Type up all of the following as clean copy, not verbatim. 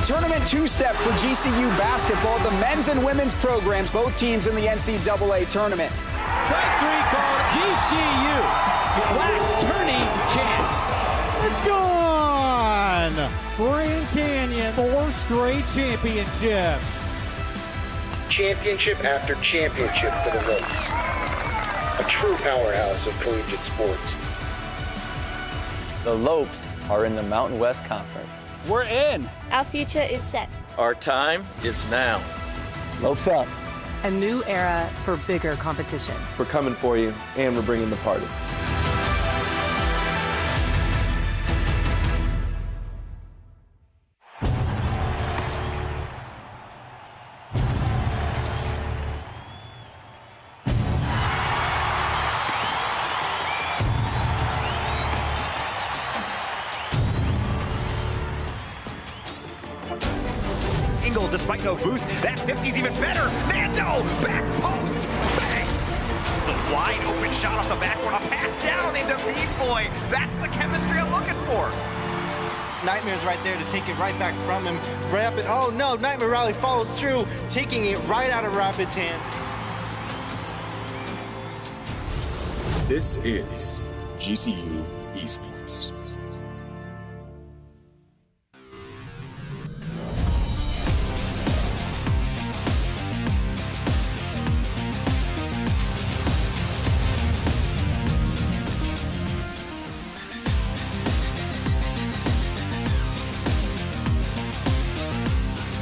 Tournament two-step for GCU basketball. The men's and women's programs, both teams in the NCAA tournament. Strike three called GCU. Black tourney chance. It's gone! Grand Canyon, 4 straight championships. Championship after championship for the Lopes. A true powerhouse of collegiate sports. The Lopes are in the Mountain West Conference. We're in. Our future is set. Our time is now. Lopes up. A new era for bigger competition. We're coming for you, and we're bringing the party. Despite no boost, that 50's even better. Nando, back post, bang! The wide open shot off the backboard, a pass down into B-Boy. That's the chemistry I'm looking for. Nightmare's right there to take it right back from him. Rapid, oh no, Nightmare Rally follows through, taking it right out of Rapid's hands. This is GCU Esports.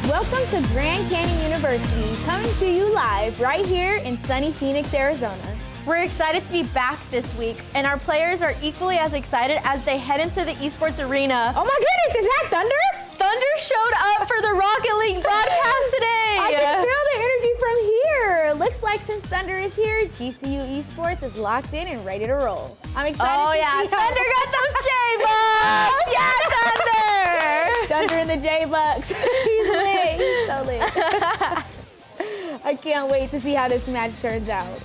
Welcome to Grand Canyon University, coming to you live right here in sunny Phoenix, Arizona. We're excited to be back this week, and our players are equally as excited as they head into the esports arena. Oh my goodness, is that Thunder? Thunder showed up for the Rocket League broadcast today. I can feel the energy from here. Looks like since Thunder is here, GCU Esports is locked in and ready to roll. I'm excited to see Thunder got those J-Bucks. Yeah, Thunder. Thunder and the J-Bucks. He's lit. He's so lit. I can't wait to see how this match turns out.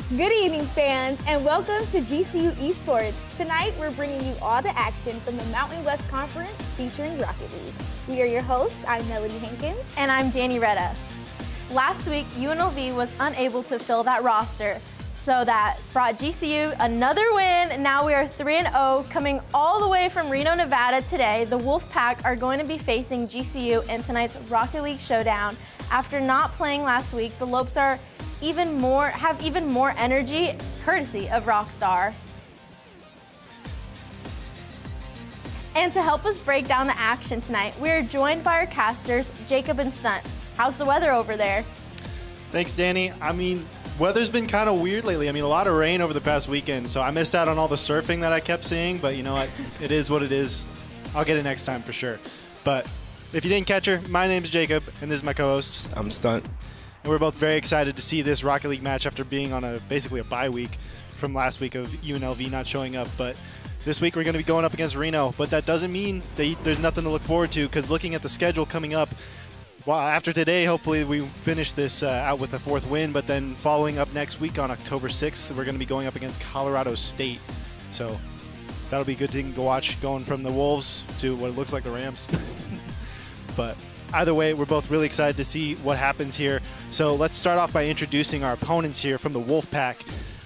Good evening, fans, and welcome to GCU Esports. Tonight, we're bringing you all the action from the Mountain West Conference featuring Rocket League. We are your hosts. I'm Melody Hankins. And I'm Danny Retta. Last week, UNLV was unable to fill that roster, so that brought GCU another win. Now we are 3-0, coming all the way from Reno, Nevada today. The Wolfpack are going to be facing GCU in tonight's Rocket League showdown. After not playing last week, the Lopes have even more energy, courtesy of Rockstar. And to help us break down the action tonight, we are joined by our casters, Jacob and Stunt. How's the weather over there? Thanks, Danny. I mean, weather's been kind of weird lately. I mean, a lot of rain over the past weekend, so I missed out on all the surfing that I kept seeing, but you know what? It is what it is. I'll get it next time for sure. But if you didn't catch her, my name's Jacob, and this is my co-host. I'm Stunt. And we're both very excited to see this Rocket League match after being on basically a bye week from last week of UNLV not showing up. But this week we're going to be going up against Reno. But that doesn't mean there's nothing to look forward to, because looking at the schedule coming up, well, after today, hopefully we finish this out with a 4th win. But then following up next week on October 6th, we're going to be going up against Colorado State. So that'll be a good thing to watch, going from the Wolves to what it looks like the Rams. But either way, we're both really excited to see what happens here. So let's start off by introducing our opponents here from the Wolfpack.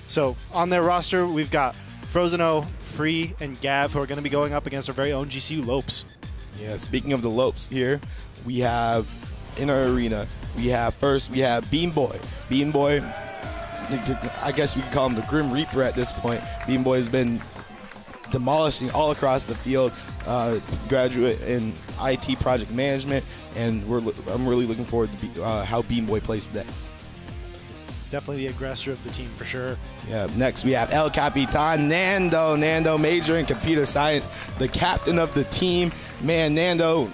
So on their roster, we've got Frozeno, Free, and Gav, who are going to be going up against our very own GCU Lopes. Yeah, speaking of the Lopes here, we have in our arena, we have Bean Boy. Bean Boy, I guess we could call him the Grim Reaper at this point. Bean Boy has been demolishing all across the field, graduate in IT project management, and I'm really looking forward to how Bean Boy plays today. Definitely the aggressor of the team for sure. Yeah. Next we have El Capitan Nando. Nando, major in computer science, the captain of the team. Man, Nando,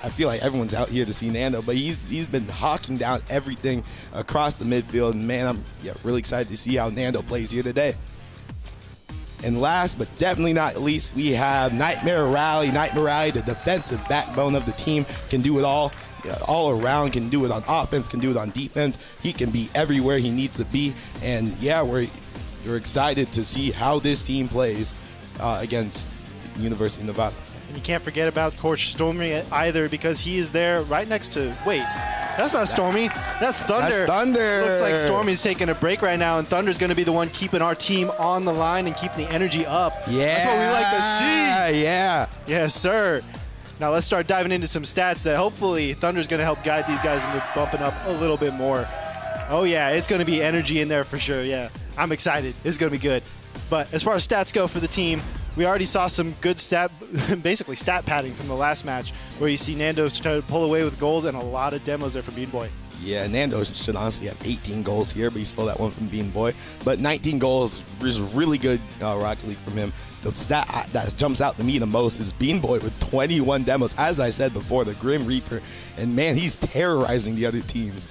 I feel like everyone's out here to see Nando, but he's been hawking down everything across the midfield. And man, I'm really excited to see how Nando plays here today. And last but definitely not least, we have Nightmare Rally. Nightmare Rally, the defensive backbone of the team, can do it all around, can do it on offense, can do it on defense. He can be everywhere he needs to be. And yeah, we're excited to see how this team plays against University of Nevada. And you can't forget about Coach Stormy either, because he is there right next to, wait, that's not Stormy, that's Thunder. That's Thunder. Looks like Stormy's taking a break right now, and Thunder's going to be the one keeping our team on the line and keeping the energy up. Yeah. That's what we like to see. Yeah. Yes, sir. Now let's start diving into some stats that hopefully Thunder's going to help guide these guys into bumping up a little bit more. Oh, yeah, it's going to be energy in there for sure, yeah. I'm excited. It's going to be good. But as far as stats go for the team, we already saw some good basically stat padding from the last match, where you see Nando try to pull away with goals and a lot of demos there from Bean Boy. Yeah, Nando should honestly have 18 goals here, but he stole that one from Bean Boy. But 19 goals is really good Rocket League from him. The stat that jumps out to me the most is Bean Boy with 21 demos. As I said before, the Grim Reaper. And, man, he's terrorizing the other teams.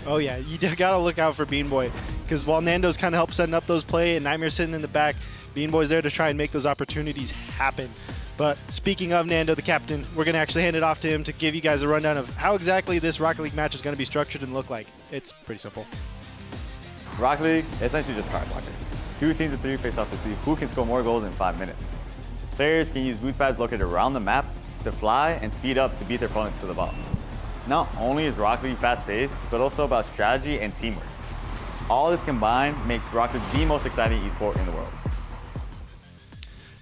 Oh, yeah, you got to look out for Bean Boy, because while Nando's kind of helped setting up those play and Nightmare's sitting in the back, Bean Boy's there to try and make those opportunities happen. But speaking of Nando, the captain, we're going to actually hand it off to him to give you guys a rundown of how exactly this Rocket League match is going to be structured and look like. It's pretty simple. Rocket League, essentially just card soccer. 2 teams of 3 face off to see who can score more goals in 5 minutes. Players can use boost pads located around the map to fly and speed up to beat their opponent to the ball. Not only is Rocket League fast-paced, but also about strategy and teamwork. All this combined makes Rocket League the most exciting esport in the world.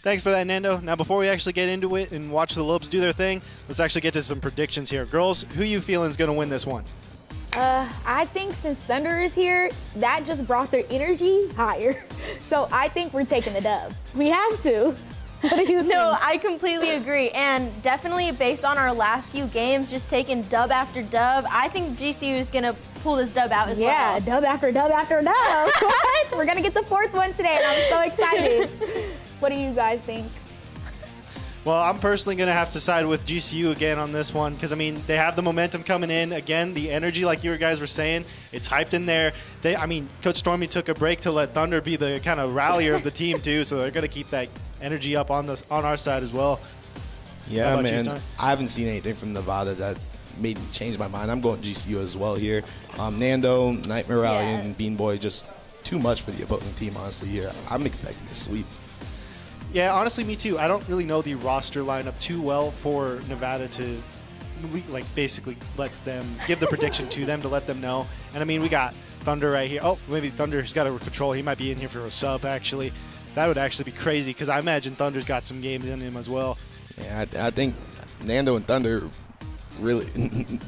Thanks for that, Nando. Now, before we actually get into it and watch the Lopes do their thing, let's actually get to some predictions here. Girls, who you feeling is going to win this one? I think since Thunder is here, that just brought their energy higher. So I think we're taking the dub. We have to. What do you think? No, I completely agree. And definitely based on our last few games, just taking dub after dub, I think GCU is going to pull this dub out as well. Yeah, dub after dub after dub. What? We're going to get the 4th one today, and I'm so excited. What do you guys think? Well, I'm personally going to have to side with GCU again on this one, because, I mean, they have the momentum coming in. Again, the energy, like you guys were saying, it's hyped in there. Coach Stormy took a break to let Thunder be the kind of rallier of the team, too, so they're going to keep that energy up on our side as well. Yeah, man, I haven't seen anything from Nevada that's made me change my mind. I'm going GCU as well here. Nando, Nightmare Rally, and Bean Boy, just too much for the opposing team, honestly, here. I'm expecting a sweep. Yeah, honestly, me too. I don't really know the roster lineup too well for Nevada to, basically let them give the prediction to them to let them know. And, I mean, we got Thunder right here. Oh, maybe Thunder's got a control. He might be in here for a sub, actually. That would actually be crazy, because I imagine Thunder's got some games in him as well. Yeah, I think Nando and Thunder, really,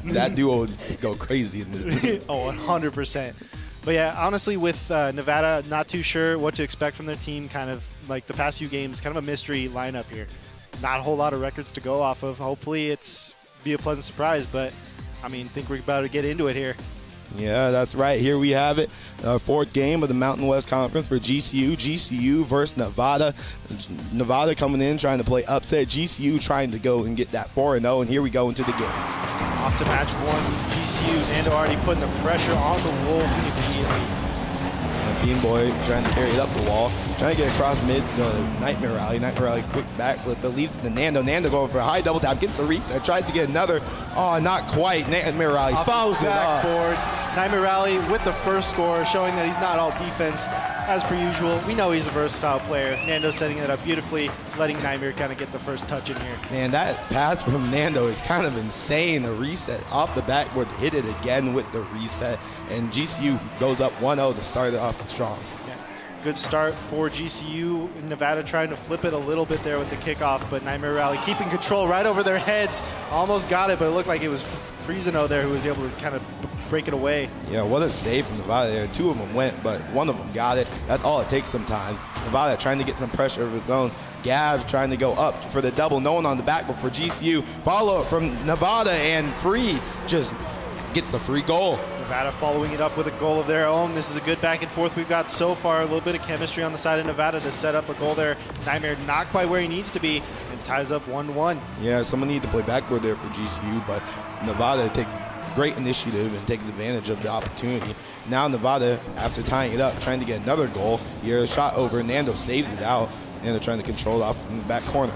that duo would go crazy in this. Oh, 100%. But yeah, honestly, with Nevada, not too sure what to expect from their team. Kind of like the past few games, kind of a mystery lineup here. Not a whole lot of records to go off of. Hopefully it's be a pleasant surprise, but I mean, think we're about to get into it here. Yeah, that's right. Here we have it. 4th game of the Mountain West Conference for GCU. GCU versus Nevada. Nevada coming in trying to play upset. GCU trying to go and get that 4-0, and here we go into the game. Off to match 1, GCU. Nando already putting the pressure on the Wolves immediately. Bean Boy trying to carry it up the wall, trying to get across mid the Nightmare Rally. Nightmare Rally quick back, but leaves it to Nando. Nando going for a high double tap, gets the reset, tries to get another. Oh, not quite. Nightmare Rally fouls it up. Nightmare Rally with the first score, showing that he's not all defense as per usual. We know he's a versatile player. Nando setting it up beautifully, letting Nightmare kind of get the first touch in here. Man, that pass from Nando is kind of insane. The reset off the backboard, hit it again with the reset, and GCU goes up 1-0 to start it off strong. Yeah. Good start for GCU. Nevada trying to flip it a little bit there with the kickoff, but Nightmare Rally keeping control right over their heads. Almost got it, but it looked like it was Frieseno there who was able to kind of break it away. Yeah, what a save from Nevada there. 2 of them went, but 1 of them got it. That's all it takes sometimes. Nevada trying to get some pressure of its own. Gav trying to go up for the double. No one on the back, but for GCU. Follow up from Nevada, and Free just gets the free goal. Nevada following it up with a goal of their own. This is a good back and forth we've got so far. A little bit of chemistry on the side of Nevada to set up a goal there. Nightmare not quite where he needs to be, and ties up 1-1. Yeah, someone needed to play backboard there for GCU, but Nevada takes great initiative and takes advantage of the opportunity. Now Nevada, after tying it up, trying to get another goal. Here, a shot over. Nando saves it out. Nando trying to control it off from the back corner.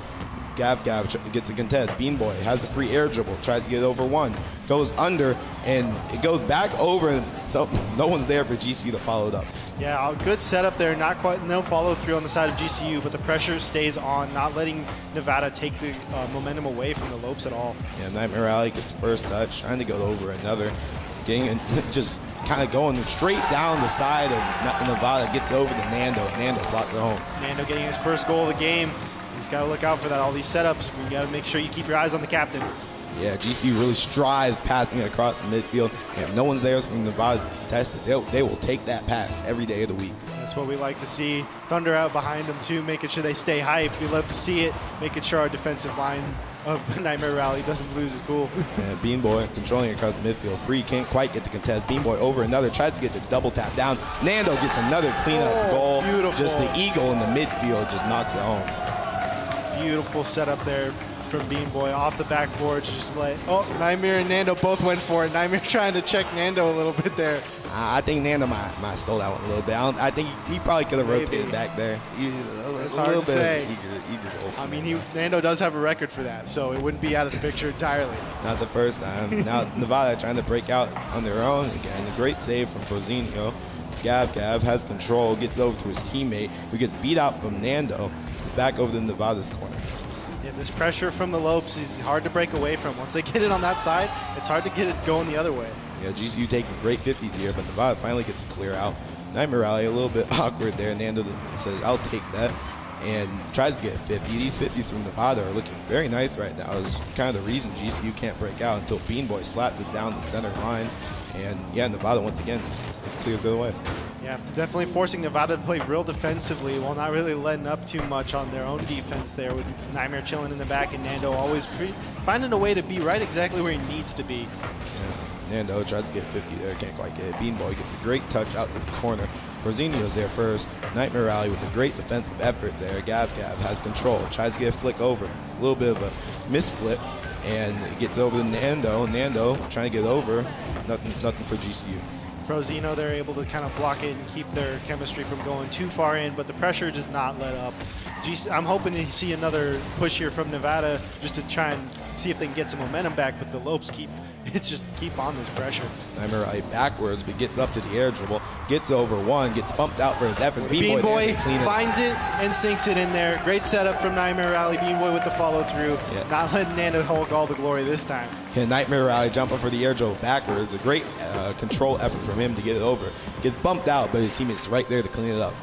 Gav gets a contest. Bean Boy has a free air dribble, tries to get over one, goes under, and it goes back over, so no one's there for GCU to follow it up. Yeah, a good setup there. Not quite, no follow through on the side of GCU, but the pressure stays on, not letting Nevada take the momentum away from the Lopes at all. Yeah, Nightmare Alley gets first touch, trying to go over another, getting just kind of going straight down the side of Nevada, gets over to Nando. Nando slots it home. Nando getting his first goal of the game. He's got to look out for that. All these setups, we got to make sure you keep your eyes on the captain. Yeah, GCU really strives passing it across the midfield. And if no one's there from Nevada to contest it, they will take that pass every day of the week. That's what we like to see. Thunder out behind them too, making sure they stay hyped. We love to see it, making sure our defensive line of Nightmare Rally doesn't lose his cool. Yeah, Bean Boy controlling across the midfield. Free, can't quite get the contest. Bean Boy over another, tries to get the double tap down. Nando gets another cleanup goal. Beautiful. Just the eagle in the midfield just knocks it home. Beautiful setup there from Bean Boy off the backboard. Just like, oh, Nightmare and Nando both went for it. Nightmare trying to check Nando a little bit there. I think Nando might stole that one a little bit. I think he probably could have rotated back there. It's hard to say. I mean, Nando does have a record for that, so it wouldn't be out of the picture entirely. Not the first time. Now Nevada trying to break out on their own again. A great save from Frozinho. Gav has control, gets over to his teammate, who gets beat out from Nando. It's back over to Nevada's corner. Yeah, this pressure from the Lopes is hard to break away from. Once they get it on that side, it's hard to get it going the other way. Yeah, GCU taking great 50s here, but Nevada finally gets to clear out. Nightmare Rally a little bit awkward there. Nando says, I'll take that, and tries to get 50. These 50s from Nevada are looking very nice right now. It's kind of the reason GCU can't break out until Bean Boy slaps it down the center line. And yeah, Nevada once again clears it away. Yeah, definitely forcing Nevada to play real defensively while not really letting up too much on their own defense there, with Nightmare chilling in the back and Nando always finding a way to be right exactly where he needs to be. Yeah, Nando tries to get 50 there, can't quite get it. Bean Boy gets a great touch out to the corner. Frozinho's there first. Nightmare Rally with a great defensive effort there. Gav has control, tries to get a flick over. A little bit of a misflip, and it gets over to Nando. Nando trying to get over, nothing for GCU. Frozinho, they're able to kind of block it and keep their chemistry from going too far in, but the pressure does not let up. I'm hoping to see another push here from Nevada just to try and see if they can get some momentum back, but the Lopes keep on this pressure. Nightmare Rally backwards, but gets up to the air dribble, gets over one, gets bumped out for his efforts. Bean Boy finds it and sinks it in there. Great setup from Nightmare Rally. Bean Boy with the follow through, not letting Nando hold all the glory this time. Yeah, Nightmare Rally jumping for the air dribble backwards. A great control effort from him to get it over. Gets bumped out, but his teammate's right there to clean it up.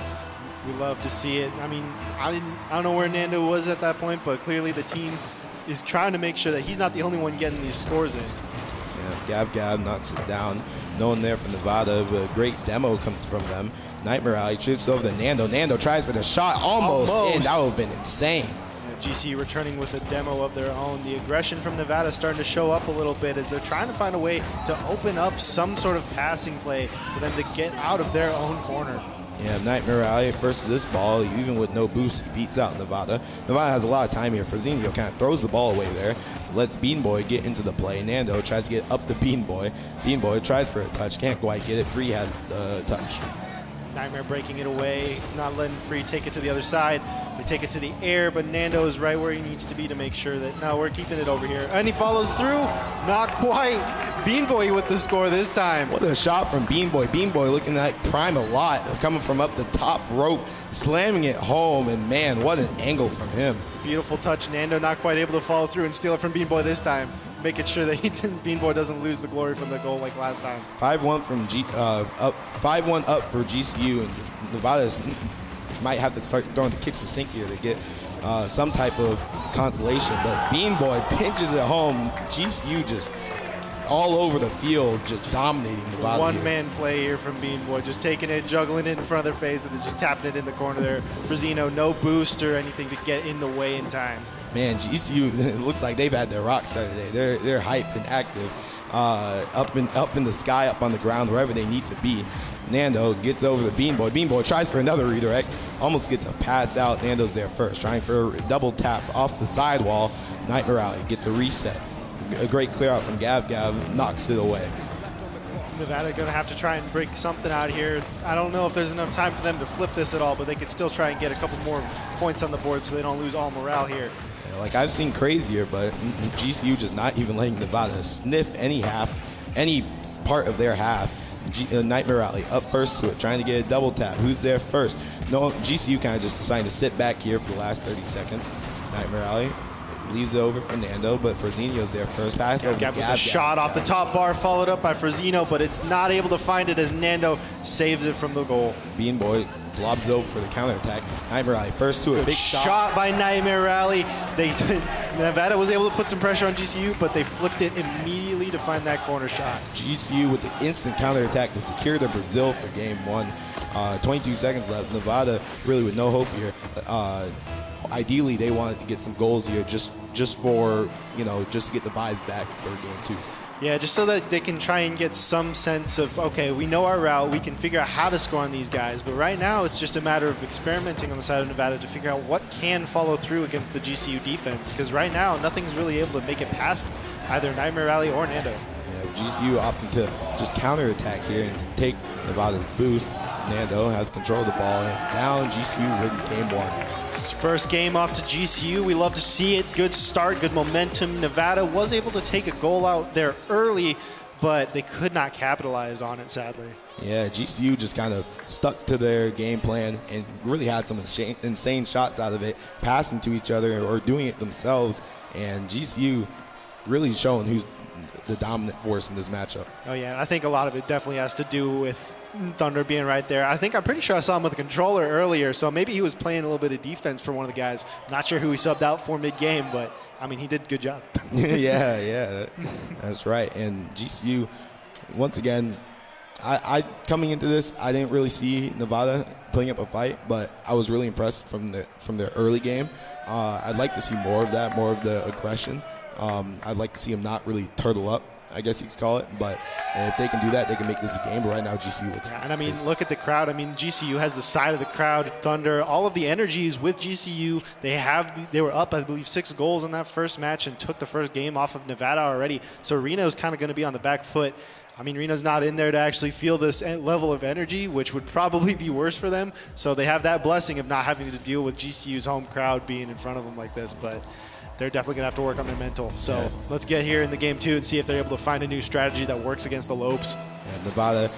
We love to see it. I mean, I don't know where Nando was at that point, but clearly the team is trying to make sure that he's not the only one getting these scores in. Yeah, Gav knocks it down. No one there from Nevada, but a great demo comes from them. Nightmare Rally shoots over to Nando. Nando tries for the shot, almost. In. That would have been insane. GCU returning with a demo of their own. The aggression from Nevada starting to show up a little bit as they're trying to find a way to open up some sort of passing play for them to get out of their own corner. Yeah, Nightmare Rally first to this ball, even with no boost, he beats out Nevada. Nevada has a lot of time here. Frozinho kind of throws the ball away there, lets Bean Boy get into the play. Nando tries to get up to Bean Boy. Bean Boy tries for a touch, can't quite get it. Free has the touch. Nightmare breaking it away, not letting Free take it to the other side. They take it to the air, but Nando is right where he needs to be to make sure that, no, we're keeping it over here. And he follows through. Not quite. Bean Boy with the score this time. What a shot from Bean Boy. Bean Boy looking like prime a lot, coming from up the top rope, slamming it home, and man, what an angle from him. Beautiful touch. Nando not quite able to follow through and steal it from Bean Boy this time, making sure that Bean Boy doesn't lose the glory from the goal like last time. 5-1 from 5-1 up for GCU, and Nevada might have to start throwing the kitchen sink here to get some type of consolation. But Bean Boy pinches it home. GCU just all over the field, just dominating Nevada. One-man play here from Bean Boy, just taking it, juggling it in front of their face, and then just tapping it in the corner there. Frozinho, no boost or anything to get in the way in time. Man, GCU, it looks like they've had their Rockstar today. They're hyped and active, up in the sky, up on the ground, wherever they need to be. Nando gets over the Bean Boy. Bean Boy tries for another redirect, almost gets a pass out. Nando's there first, trying for a double tap off the sidewall. Nightmare Rally gets a reset. A great clear out from Gav. Gav knocks it away. Nevada going to have to try and break something out here. I don't know if there's enough time for them to flip this at all, but they could still try and get a couple more points on the board so they don't lose all morale here. Yeah, like I've seen crazier, but GCU just not even letting Nevada sniff any part of their half. Nightmare Rally up first to it, trying to get a double tap. Who's there first? No, GCU kind of just decided to sit back here for the last 30 seconds. Nightmare Rally leaves it over for Nando, but Fresnino's there first. Pass over Gab with a shot off the top bar, followed up by Fresino, but it's not able to find it as Nando saves it from the goal. Bean Boy lobs over for the counterattack. Nightmare Rally first to it. Big shot by Nightmare Rally. Nevada was able to put some pressure on GCU, but they flipped it immediately to find that corner shot. GCU with the instant counterattack to secure the Brazil for game 1. 22 seconds left. Nevada really with no hope here. Ideally, they wanted to get some goals here just for, just to get the buys back for game 2. Yeah, just so that they can try and get some sense of, okay, we know our route, we can figure out how to score on these guys, but right now it's just a matter of experimenting on the side of Nevada to figure out what can follow through against the GCU defense, because right now nothing's really able to make it past either Nightmare Rally or Nando. Yeah, GCU opting to just counterattack here and take Nevada's boost. Nando has control of the ball, and it's down. GCU wins game 1. It's first game off to GCU. We love to see it. Good start, good momentum. Nevada was able to take a goal out there early, but they could not capitalize on it, sadly. Yeah, GCU just kind of stuck to their game plan and really had some insane shots out of it, passing to each other or doing it themselves. And GCU really showing who's the dominant force in this matchup. Oh, yeah, I think a lot of it definitely has to do with Thunder being right there. I'm pretty sure I saw him with a controller earlier, so maybe he was playing a little bit of defense for one of the guys. Not sure who he subbed out for mid-game, but, he did a good job. yeah, that's right. And GCU, once again, I coming into this, I didn't really see Nevada putting up a fight, but I was really impressed from their early game. I'd like to see more of that, more of the aggression. I'd like to see them not really turtle up, I guess you could call it, but if they can do that, they can make this a game. But right now, GCU looks. Yeah, and look at the crowd. GCU has the side of the crowd. Thunder, all of the energies with GCU. They were up, I believe, 6 goals in that first match and took the first game off of Nevada already. So Reno's kind of going to be on the back foot. Reno's not in there to actually feel this level of energy, which would probably be worse for them. So they have that blessing of not having to deal with GCU's home crowd being in front of them like this, but they're definitely going to have to work on their mental. So let's get here in the game 2 and see if they're able to find a new strategy that works against the Lopes. Yeah, Nevada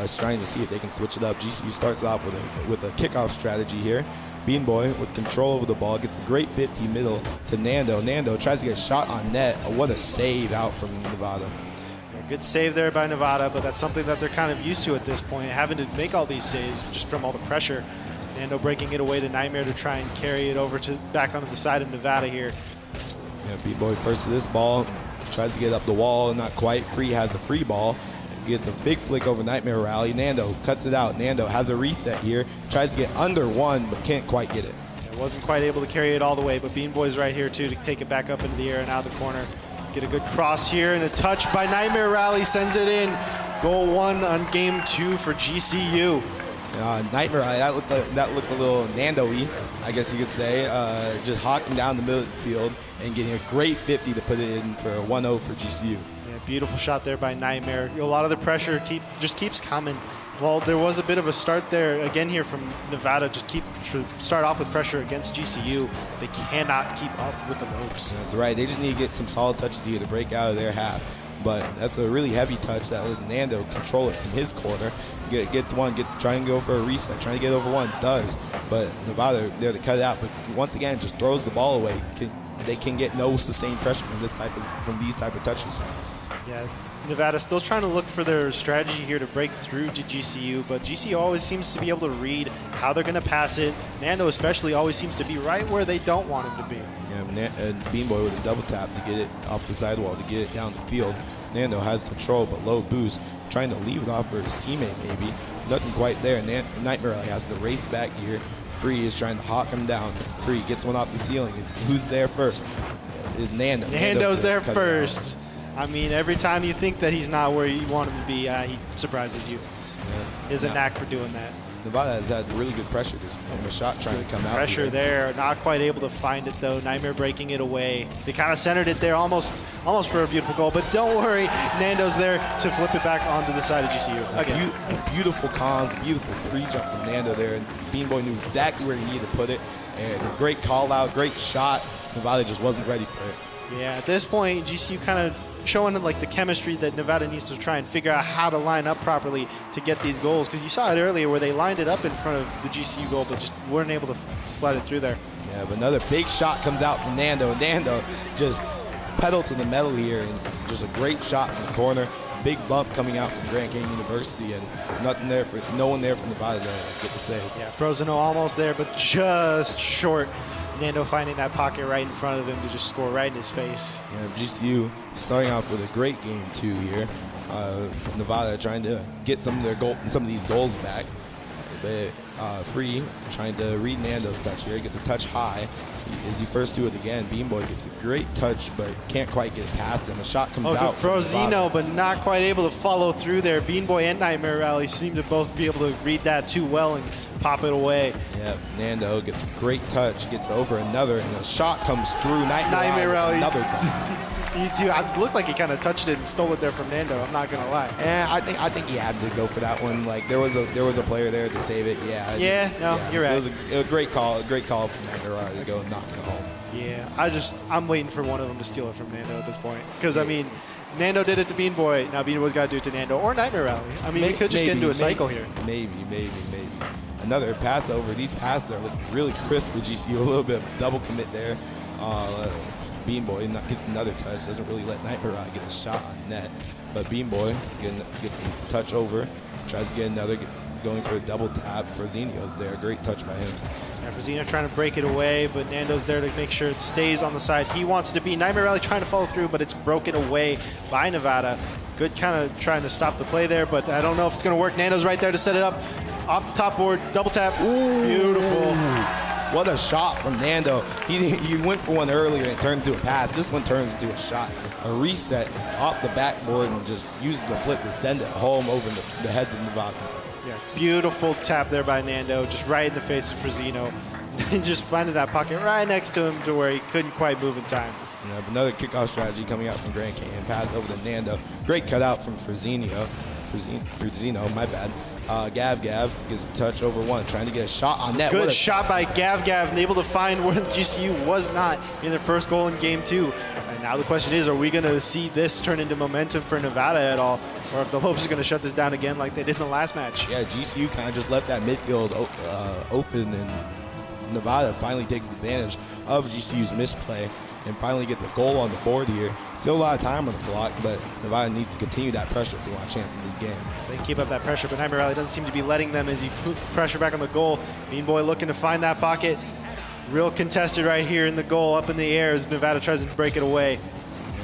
is trying to see if they can switch it up. GCU starts off with a kickoff strategy here. Bean Boy with control over the ball gets a great 50 middle to Nando. Nando tries to get a shot on net. What a save out from Nevada. Yeah, good save there by Nevada, but that's something that they're kind of used to at this point, having to make all these saves just from all the pressure. Nando breaking it away to Nightmare to try and carry it over to back onto the side of Nevada here. Yeah, B-Boy first to this ball, tries to get up the wall, not quite. Free has a free ball, gets a big flick over Nightmare Rally. Nando cuts it out. Nando has a reset here, tries to get under one, but can't quite get it. Yeah, wasn't quite able to carry it all the way, but Bean Boy's right here too to take it back up into the air and out of the corner. Get a good cross here, and a touch by Nightmare Rally sends it in. Goal 1 on game 2 for GCU. Nightmare Rally, that looked a little Nando-y, I guess you could say. Just hawking down the middle of the field and getting a great 50 to put it in for a 1-0 for GCU. Yeah, beautiful shot there by Nightmare. A lot of the pressure just keeps coming. Well, there was a bit of a start there again here from Nevada to start off with pressure against GCU. They cannot keep up with the Lopes. That's right. They just need to get some solid touches here to break out of their half. But that's a really heavy touch that was Nando control it from his corner. Gets one, trying to go for a reset, trying to get over one, does. But Nevada there to cut it out. But once again, just throws the ball away. They can get no sustained pressure from these type of touches. Yeah, Nevada still trying to look for their strategy here to break through to GCU, but GCU always seems to be able to read how they're going to pass it. Nando especially always seems to be right where they don't want him to be. Yeah, and Bean Boy with a double tap to get it off the sidewall, to get it down the field. Nando has control, but low boost, trying to leave it off for his teammate maybe. Nothing quite there. Nightmare Rally has to race back here. Free is trying to hawk him down. Free gets one off the ceiling. Who's there first? Is Nando. Nando's there first. Every time you think that he's not where you want him to be, he surprises you. He has a knack for doing that. Nevada has had really good pressure this game. A shot trying to come out. Pressure there, not quite able to find it though. Nightmare breaking it away. They kind of centered it there, almost for a beautiful goal. But don't worry, Nando's there to flip it back onto the side of GCU. Again. Beautiful comms, beautiful pre-jump from Nando there. And Bean Boy knew exactly where he needed to put it. And great call out, great shot. Nevada just wasn't ready for it. Yeah, at this point, GCU kind of showing like the chemistry that Nevada needs to try and figure out how to line up properly to get these goals. Because you saw it earlier where they lined it up in front of the GCU goal, but just weren't able to slide it through there. Yeah, but another big shot comes out from Nando. Nando just pedal to the metal here, and just a great shot from the corner. Big bump coming out from Grand Canyon University, and no one there from Nevada to get the save. Yeah, Frozeno almost there, but just short. Nando finding that pocket right in front of him to just score right in his face. Yeah, GCU starting off with a great game too here. Nevada trying to get some of these goals back. But Free trying to read Nando's touch here. He gets a touch high. As he first do it again, Bean Boy gets a great touch, but can't quite get past him. A shot comes out. Frozeno, but not quite able to follow through there. Bean Boy and Nightmare Rally seem to both be able to read that too well and pop it away. Yeah, Nando gets a great touch, gets over another, and a shot comes through. Nightmare Rally. Another. It looked like he kind of touched it and stole it there from Nando. I'm not gonna lie. Yeah, I think he had to go for that one. Like there was a player there to save it. Yeah. You're right. It was a great call from Nando to go and knock it home. Yeah, I'm waiting for one of them to steal it from Nando at this point. Because I mean, Nando did it to Bean Boy. Now Bean Boy's got to do it to Nando or Nightmare Rally. I mean, we could just get into a cycle here. Maybe. Another pass over. These passes are looking really crisp for GCU. A little bit of double commit there. Bean Boy gets another touch. Doesn't really let Nightmare Rally get a shot on net. But Bean Boy gets a touch over. Tries to get another, going for a double tap. Frozeno's there. Great touch by him. Yeah, Frozeno trying to break it away, but Nando's there to make sure it stays on the side he wants it to be. Nightmare Rally trying to follow through, but it's broken away by Nevada. Good kind of trying to stop the play there, but I don't know if it's going to work. Nando's right there to set it up. Off the top board, double tap. Ooh, beautiful. What a shot from Nando. He went for one earlier and turned into a pass. This one turns into a shot. A reset off the backboard and just uses the flip to send it home over the heads of Nevada. Yeah, beautiful tap there by Nando, just right in the face of Frozeno. Just finding that pocket right next to him to where he couldn't quite move in time. Yeah, another kickoff strategy coming out from Grand Canyon. Pass over to Nando. Great cutout from Frozeno, my bad. Gav gets a touch over one, trying to get a shot on net. Good shot by Gav, and able to find where GCU was not in their first goal in game 2. And now the question is, are we going to see this turn into momentum for Nevada at all? Or if the Lopes are going to shut this down again like they did in the last match? Yeah, GCU kind of just left that midfield open, and Nevada finally takes advantage of GCU's misplay and finally gets a goal on the board here. Still a lot of time on the clock, but Nevada needs to continue that pressure if they want a chance in this game. They keep up that pressure, but Nightmare Rally doesn't seem to be letting them as he put pressure back on the goal. Bean Boy looking to find that pocket. Real contested right here in the goal, up in the air as Nevada tries to break it away.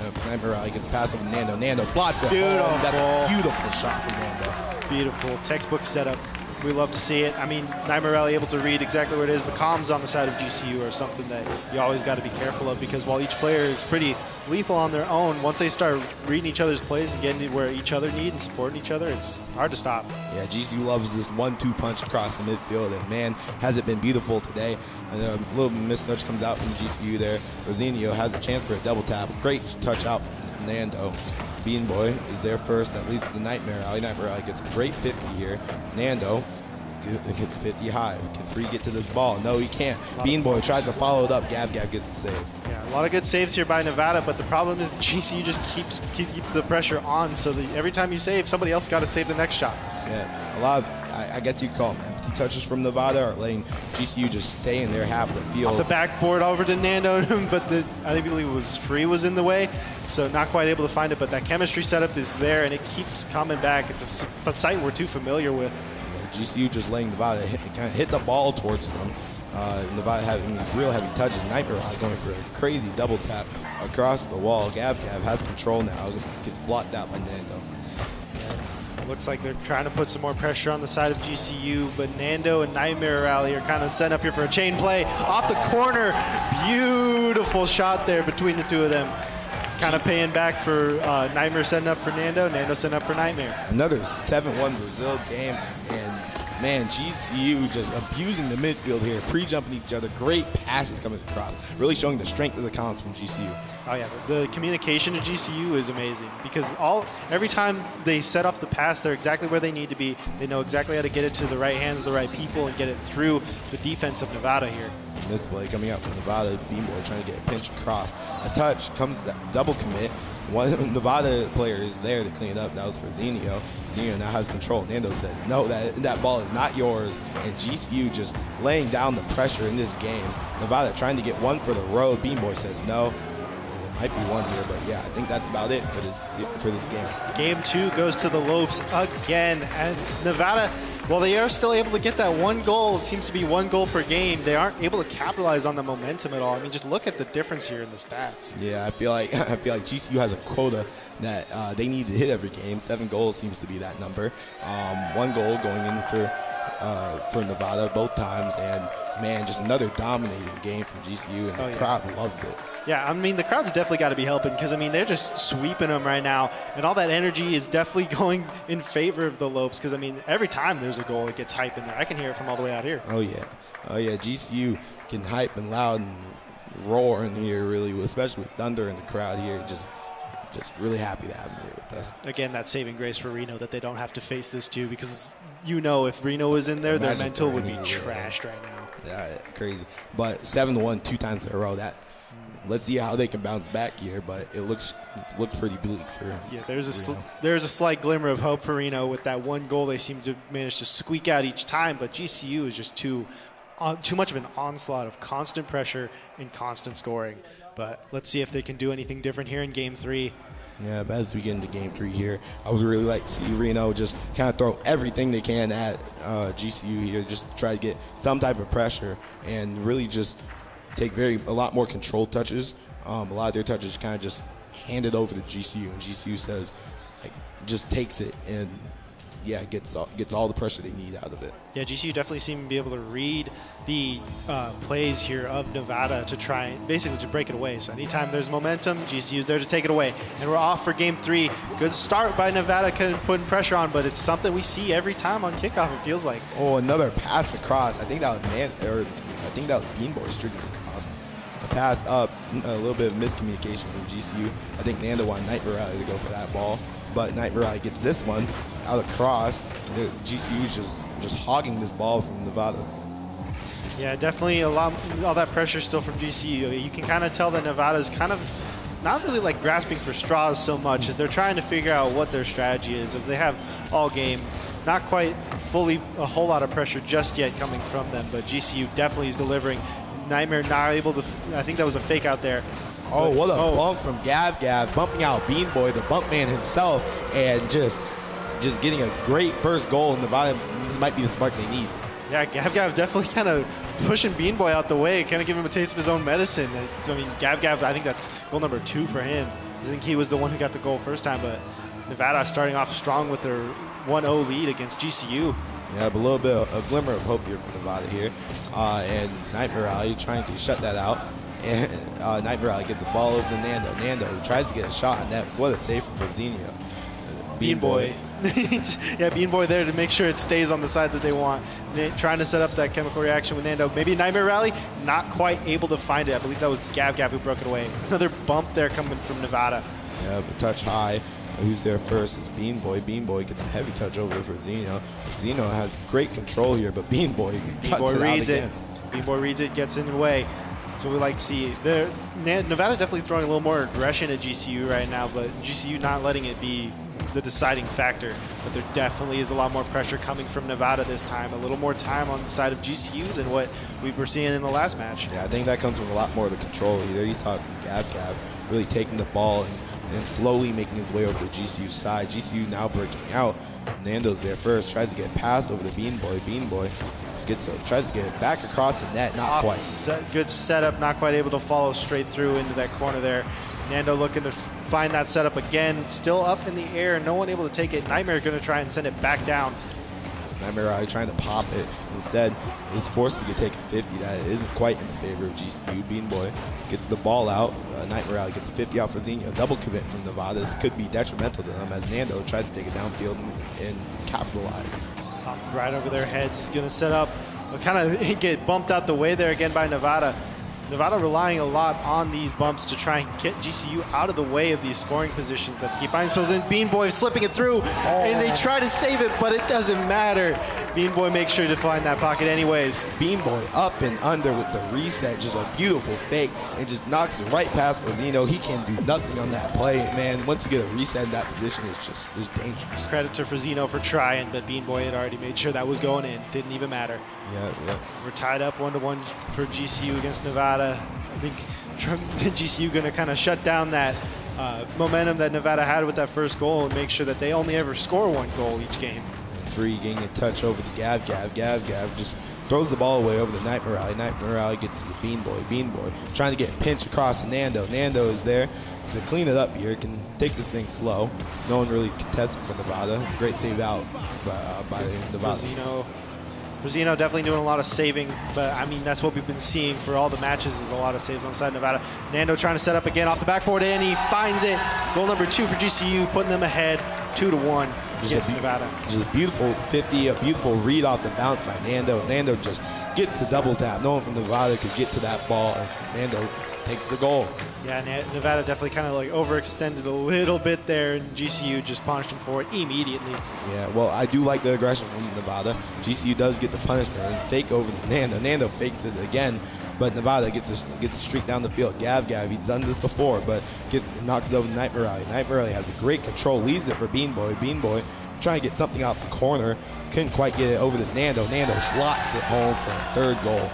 Yeah, Nightmare Rally gets past over Nando. Nando slots it. Beautiful. That's a beautiful shot from Nando. Beautiful. Textbook setup. We love to see it. I mean, Nightmare Rally able to read exactly where it is. The comms on the side of GCU are something that you always got to be careful of, because while each player is pretty lethal on their own, once they start reading each other's plays and getting where each other need and supporting each other, it's hard to stop. Yeah, GCU loves this 1-2 punch across the midfield, and man, has it been beautiful today. And a little mistouch comes out from GCU there. Frozeno has a chance for a double tap. Great touch out from Nando. Bean Boy is there first, that leads to the Nightmare Rally. Nightmare Rally gets a great 50 here. Nando gets 50 high. Can Free get to this ball? No, he can't. Bean Boy tries to follow it up. Gav gets the save. Yeah, a lot of good saves here by Nevada, but the problem is GCU just keeps the pressure on, so that every time you save, somebody else got to save the next shot. Yeah, a lot of, I guess you could call them empty touches from Nevada, or letting GCU just stay in their half of the field. Off the backboard over to Nando, but I believe it was Free was in the way, so not quite able to find it, but that chemistry setup is there, and it keeps coming back. It's a sight we're too familiar with. GCU just letting Nevada kind of hit the ball towards them. Nevada having real heavy touches. Nightmare Rally going for a crazy double tap across the wall. Gav has control now. Gets blocked out by Nando. Looks like they're trying to put some more pressure on the side of GCU, but Nando and Nightmare Rally are kind of set up here for a chain play. Off the corner, beautiful shot there between the two of them. Kind of paying back for Nightmare setting up for Nando, Nando setting up for Nightmare. Another 7-1 Brazil game, and man, GCU just abusing the midfield here, pre-jumping each other. Great passes coming across, really showing the strength of the comments from GCU. Oh yeah, the communication of GCU is amazing because every time they set up the pass, they're exactly where they need to be. They know exactly how to get it to the right hands of the right people and get it through the defense of Nevada here. This play coming out from Nevada, Beanboy trying to get a pinch across. A touch comes that double commit. One Nevada player is there to clean it up. That was for Zenio. Zenio now has control. Nando says, no, that ball is not yours. And GCU just laying down the pressure in this game. Nevada trying to get one for the road. Beanboy says no. There might be one here, but yeah, I think that's about it for this game. Game 2 goes to the Lopes again. And Nevada, while they are still able to get that one goal, it seems to be one goal per game, they aren't able to capitalize on the momentum at all. I mean, just look at the difference here in the stats. Yeah, I feel like GCU has a quota that they need to hit every game. 7 goals seems to be that number. 1 goal going in for Nevada both times, and man, just another dominating game from GCU, and the crowd loves it. Yeah, I mean, the crowd's definitely got to be helping because, I mean, they're just sweeping them right now. And all that energy is definitely going in favor of the Lopes because, I mean, every time there's a goal, it gets hype in there. I can hear it from all the way out here. Oh, yeah. Oh, yeah. GCU getting hype and loud and roar in here, really, especially with Thunder in the crowd here. Just really happy to have them here with us. Again, that saving grace for Reno that they don't have to face this too because, you know, if Reno was in there, their mental would be trashed right now. Yeah, crazy. But 7-1 2 times in a row, let's see how they can bounce back here, but it looks pretty bleak for there's a slight glimmer of hope for Reno with that one goal they seem to manage to squeak out each time, but GCU is just too much of an onslaught of constant pressure and constant scoring. But let's see if they can do anything different here in Game 3. Yeah, but as we get into Game 3 here, I would really like to see Reno just kind of throw everything they can at GCU here, just try to get some type of pressure and really just take a lot more controlled touches. A lot of their touches kind of just hand it over to GCU, and GCU says, just takes it and gets all the pressure they need out of it. Yeah, GCU definitely seem to be able to read the plays here of Nevada to try basically to break it away. So anytime there's momentum, GCU's there to take it away. And we're off for Game 3. Good start by Nevada, putting pressure on, but it's something we see every time on kickoff. It feels like. Oh, another pass across. I think that was Beanboy streaking across. A pass up, a little bit of miscommunication from GCU. I think Nando wanted Night Morale to go for that ball, but Night Morale gets this one out across. GCU's just hogging this ball from Nevada. Yeah, definitely all that pressure still from GCU. You can kind of tell that Nevada's kind of not really like grasping for straws so much as they're trying to figure out what their strategy is, as they have all game. Not quite fully a whole lot of pressure just yet coming from them, but GCU definitely is delivering. Nightmare not able to, I think that was a fake out there. Oh, what a bump from Gav, bumping out Beanboy, the bump man himself, and just getting a great first goal in Nevada. This might be the spark they need. Yeah, Gav definitely kind of pushing Beanboy out the way, kind of giving him a taste of his own medicine. So, I mean, Gav, I think that's goal number 2 for him. I think he was the one who got the goal first time, but Nevada starting off strong with their 1-0 lead against GCU. Yeah, but a little bit of a glimmer of hope here for Nevada here. And Night Morale trying to shut that out. And Night Morale gets the ball over to Nando. Nando tries to get a shot on net. What a save for Zenio. Beanboy. Yeah, Beanboy there to make sure it stays on the side that they want. Trying to set up that chemical reaction with Nando. Maybe Nightmare Rally, not quite able to find it. I believe that was Gav who broke it away. Another bump there coming from Nevada. Yeah, but touch high. Who's there first is Beanboy. Beanboy gets a heavy touch over for Zeno. Zeno has great control here, but Beanboy reads it. Beanboy reads it, gets in the way. That's what we like to see. Nevada definitely throwing a little more aggression at GCU right now, but GCU not letting it be the deciding factor. But there definitely is a lot more pressure coming from Nevada this time. A little more time on the side of GCU than what we were seeing in the last match. Yeah, I think that comes from a lot more of the control. There you saw it from Gav really taking the ball and slowly making his way over to GCU's side. GCU now breaking out. Nando's there first, tries to get past over to Beanboy. Beanboy tries to get it back across the net, not quite. Good setup, not quite able to follow straight through into that corner there. Nando looking to find that setup again, still up in the air, no one able to take it. Nightmare going to try and send it back down. Nightmare trying to pop it. Instead, is forced to get taken 50. That isn't quite in the favor of GCU. Beanboy gets the ball out. Nightmare gets a 50 out for Zenio. Double commit from Nevada. This could be detrimental to them as Nando tries to take it downfield and capitalize. right over their heads. He's going to set up, kind of get bumped out the way there again by Nevada. Nevada relying a lot on these bumps to try and get GCU out of the way of these scoring positions that he finds themselves in. Bean Boy slipping it through, and they try to save it, but it doesn't matter. Bean Boy makes sure to find that pocket anyways. Bean Boy up and under with the reset, just a beautiful fake, and just knocks it right past Rosino. He can do nothing on that play, man. Once you get a reset in that position, it's dangerous. Credit to Frazino for trying, but Bean Boy had already made sure that was going in. Didn't even matter. Yeah. We're tied up 1-1 for GCU against Nevada. I think GCU going to kind of shut down that momentum that Nevada had with that first goal and make sure that they only ever score one goal each game. Free getting a touch over the Gav just throws the ball away over the Nightmare Rally. Nightmare Rally gets to the Bean Boy trying to get a pinch across to Nando. Nando is there to clean it up here, can take this thing slow. No one really contesting for Nevada. Great save out by Nevada. Frazino definitely doing a lot of saving, but I mean, that's what we've been seeing for all the matches is a lot of saves on side Nevada. Nando trying to set up again off the backboard, and he finds it. Goal number 2 for GCU, putting them ahead 2-1 against Nevada. Just a beautiful 50, a beautiful read off the bounce by Nando. Nando just gets the double tap. No one from Nevada could get to that ball, and Nando takes the goal. Yeah, Nevada definitely kind of like overextended a little bit there, and GCU just punished him for it immediately. Yeah, well, I do like the aggression from Nevada. GCU does get the punishment and fake over the Nando. Nando fakes it again, but Nevada gets a streak down the field. Gav, he's done this before, but knocks it over to Nightmare Rally. Nightmare Rally has a great control, leaves it for Bean Boy. Bean Boy trying to get something out the corner. Couldn't quite get it over to Nando. Nando slots it home for a third goal.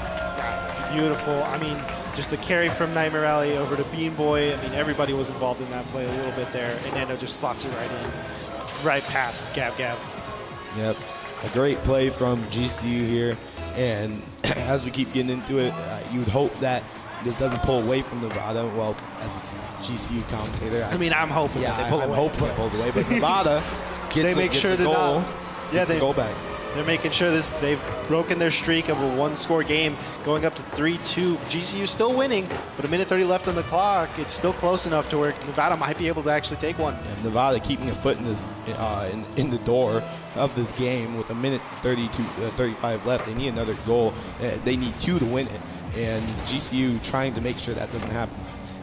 Beautiful. I mean, just the carry from Nightmare Rally over to Bean Boy. I mean, everybody was involved in that play a little bit there, and Nando just slots it right in, right past Gav. Yep, a great play from GCU here, and as we keep getting into it, you would hope that this doesn't pull away from Nevada. Well, as a GCU commentator, I'm hoping that they pull away. I'm hoping it pulls away, but Nevada gets a goal. Gets a goal back. They're making sure they've broken their streak of a one-score game, going up to 3-2. GCU still winning, but 1:30 left on the clock. It's still close enough to where Nevada might be able to actually take one. And Nevada keeping a foot in this in the door of this game with 1:35 left. They need another goal. They need 2 to win it, and GCU trying to make sure that doesn't happen.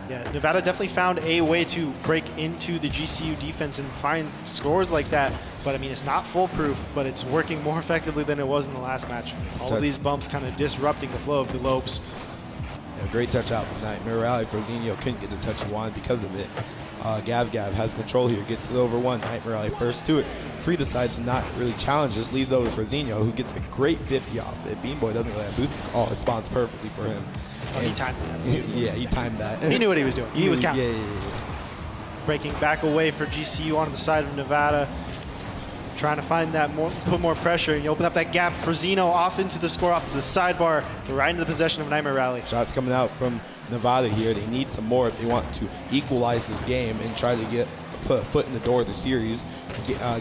Yeah, Nevada definitely found a way to break into the GCU defense and find scores like that. But, I mean, it's not foolproof, but it's working more effectively than it was in the last match. All of these bumps kind of disrupting the flow of the Lopes. Yeah, great touch out from Nightmare Rally. Frazino couldn't get the touch he wanted because of it. Gav has control here, gets it over one. Nightmare Rally first to it. Free decides to not really challenge, just leaves over to Frazino, who gets a great 50 off it. Bean Boy doesn't really have boost. Oh, it spawns perfectly for him. Oh, he timed that. Yeah, he timed that. He knew what he was doing. He was counting. Yeah. Breaking back away for GCU onto the side of Nevada. Trying to find that put more pressure, and you open up that gap. Frazino off into the score, off to the sidebar, right into the possession of Nightmare Rally. Shots coming out from Nevada here. They need some more if they want to equalize this game and try to put a foot in the door of the series.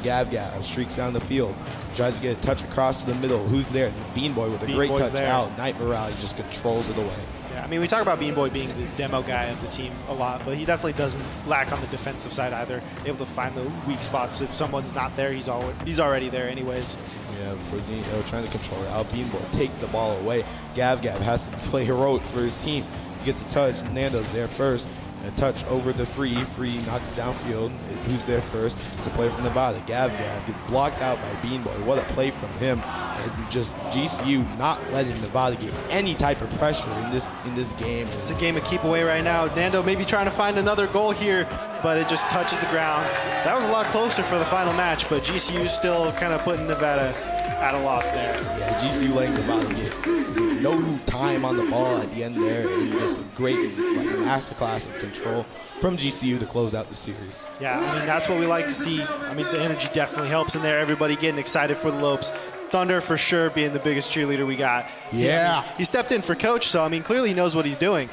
Gav streaks down the field, tries to get a touch across to the middle. Who's there? Bean Boy with a great touch out. Nightmare Rally just controls it away. Yeah, I mean, we talk about Bean Boy being the demo guy of the team a lot, but he definitely doesn't lack on the defensive side either. Able to find the weak spots. If someone's not there, he's already there anyways. Yeah, Frazino trying to control it out. Bean Boy takes the ball away. Gav has to play heroics for his team. He gets a touch. Nando's there first. A touch over the Free knocks it downfield. Who's there first? It's a player from Nevada. Gav gets blocked out by Bean Boy. What a play from him. And just GCU not letting Nevada get any type of pressure in this game. It's a game of keep away right now. Nando maybe trying to find another goal here, but it just touches the ground. That was a lot closer for the final match, but GCU still kind of putting Nevada at a loss there. Yeah, GCU letting Nevada get no time on the ball at the end there. And just a great masterclass of control from GCU to close out the series. Yeah, I mean, that's what we like to see. I mean, the energy definitely helps in there. Everybody getting excited for the Lopes. Thunder for sure being the biggest cheerleader we got. Yeah. He stepped in for coach, so I mean, clearly he knows what he's doing.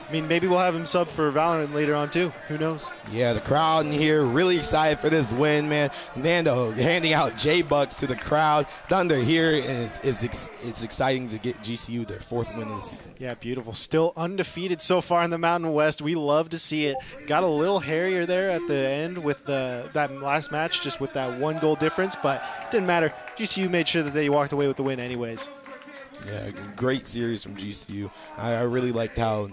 I mean, maybe we'll have him sub for Valorant later on too. Who knows? Yeah, the crowd in here really excited for this win, man. Nando handing out J-Bucks to the crowd. Thunder here, and it's exciting to get GCU their 4th win of the season. Yeah, beautiful. Still undefeated so far in the Mountain West. We love to see it. Got a little hairier there at the end with that last match, just with that 1 goal difference, but didn't matter. GCU made sure that they walked away with the win anyways. Yeah, great series from GCU. I really liked how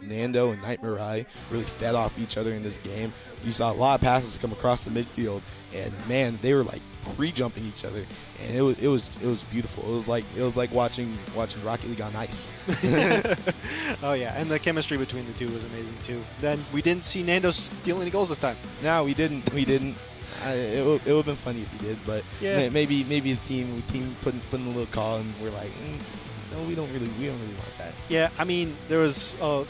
Nando and Nightmare Rally really fed off each other in this game. You saw a lot of passes come across the midfield, and man, they were like pre-jumping each other, and it was beautiful. It was like watching Rocket League on ice. Oh yeah, and the chemistry between the two was amazing too. Then we didn't see Nando steal any goals this time. No, we didn't. It would have been funny if he did, but yeah. maybe his team putting a little call, and we're like, no, we don't really want that. Yeah, I mean, there was a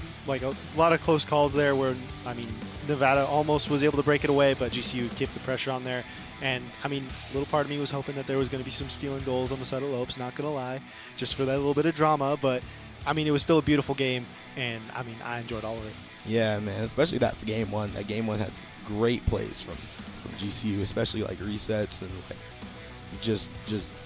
lot of close calls there where, I mean, Nevada almost was able to break it away, but GCU kept the pressure on there. And, I mean, a little part of me was hoping that there was going to be some stealing goals on the side of Lopes, not going to lie, just for that little bit of drama. But, I mean, it was still a beautiful game, and, I mean, I enjoyed all of it. Yeah, man, especially that game one. That game one has great plays from GCU, especially like resets and like just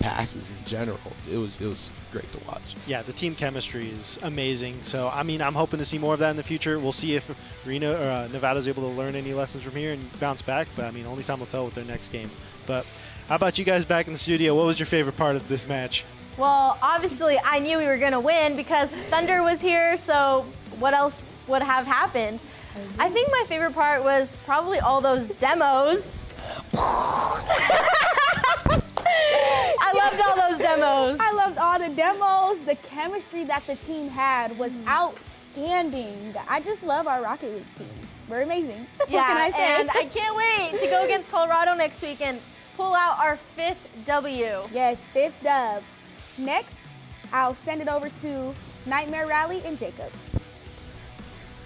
passes in general. It was great to watch. Yeah, the team chemistry is amazing. So I mean, I'm hoping to see more of that in the future. We'll see if Nevada's able to learn any lessons from here and bounce back. But I mean, only time will tell with their next game. But how about you guys back in the studio? What was your favorite part of this match? Well, obviously, I knew we were going to win because Thunder was here. So what else would have happened? I think my favorite part was probably all those demos. I loved all those demos. I loved all the demos. The chemistry that the team had was outstanding. I just love our Rocket League team. We're amazing. Yeah, what can I say? And I can't wait to go against Colorado next week and pull out our 5th W. Yes, 5th dub. Next, I'll send it over to Nightmare Rally and Jacob.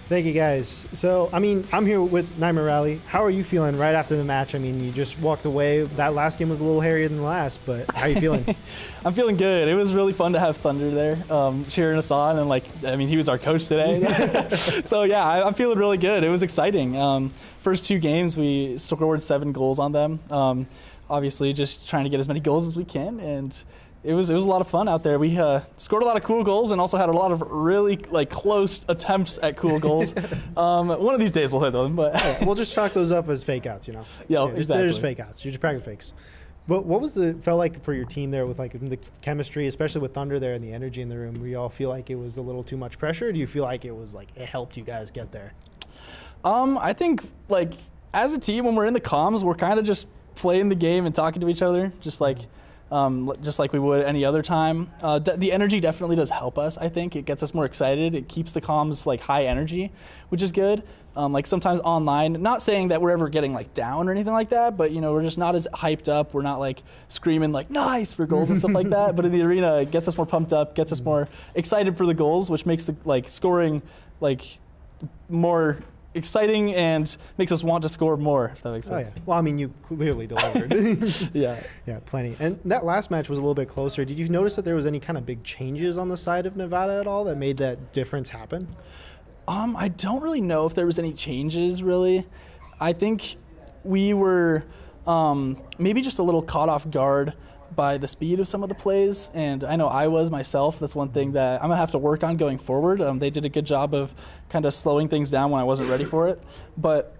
Thank you, guys. So, I mean, I'm here with Nightmare Rally. How are you feeling right after the match? I mean, you just walked away. That last game was a little hairier than the last, but how are you feeling? I'm feeling good. It was really fun to have Thunder there cheering us on, and he was our coach today. So, yeah, I'm feeling really good. It was exciting. First 2 games, we scored 7 goals on them. Obviously, just trying to get as many goals as we can, and it was a lot of fun out there. We scored a lot of cool goals and also had a lot of really close attempts at cool goals. One of these days we'll hit them, but we'll just chalk those up as fake outs, Yeah, exactly. They're just fake outs. You just practice fakes. But what was felt like for your team there with the chemistry, especially with Thunder there and the energy in the room? Do you all feel like it was a little too much pressure? Or do you feel like it was it helped you guys get there? I think as a team when we're in the comms, we're kind of just playing the game and talking to each other, just like we would any other time. The energy definitely does help us, I think. It gets us more excited. It keeps the comms high energy, which is good. Sometimes online, not saying that we're ever getting down or anything like that, but we're just not as hyped up. We're not screaming nice for goals and stuff like that. But in the arena, it gets us more pumped up, gets us more excited for the goals, which makes the scoring more exciting and makes us want to score more, if that makes sense. Oh, yeah. Well, I mean, you clearly delivered. Yeah, plenty. And that last match was a little bit closer. Did you notice that there was any kind of big changes on the side of Nevada at all that made that difference happen? I don't really know if there was any changes, really. I think we were maybe just a little caught off guard by the speed of some of the plays, and I know I was myself. That's one thing that I'm gonna have to work on going forward. They did a good job of kind of slowing things down when I wasn't ready for it, but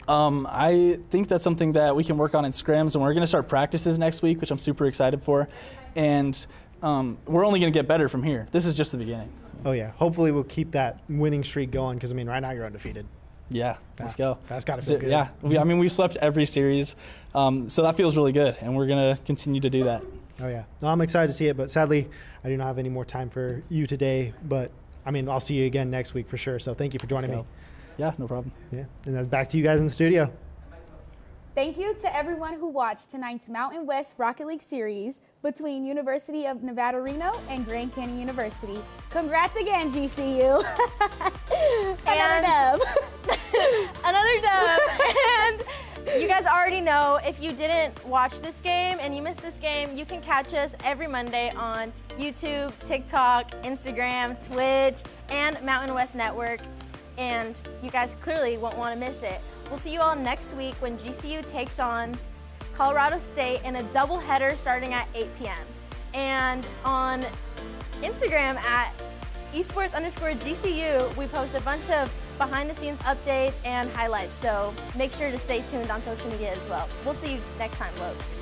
I think that's something that we can work on in scrims, and we're gonna start practices next week, which I'm super excited for, and we're only gonna get better from here. This is just the beginning. Oh yeah, hopefully we'll keep that winning streak going, because I mean, right now you're undefeated. Yeah, let's go. That's got to feel good. Yeah, we swept every series, so that feels really good, and we're going to continue to do that. Oh, yeah. No, I'm excited to see it, but sadly, I do not have any more time for you today, but, I mean, I'll see you again next week for sure, so thank you for joining me. Yeah, no problem. Yeah, and that's back to you guys in the studio. Thank you to everyone who watched tonight's Mountain West Rocket League Series between University of Nevada Reno and Grand Canyon University. Congrats again, GCU. Another dub. Another dub. And you guys already know, if you didn't watch this game and you missed this game, you can catch us every Monday on YouTube, TikTok, Instagram, Twitch, and Mountain West Network. And you guys clearly won't want to miss it. We'll see you all next week when GCU takes on Colorado State in a doubleheader starting at 8 p.m. And on Instagram at esports_GCU, we post a bunch of behind-the-scenes updates and highlights. So make sure to stay tuned on social media as well. We'll see you next time, Lopes.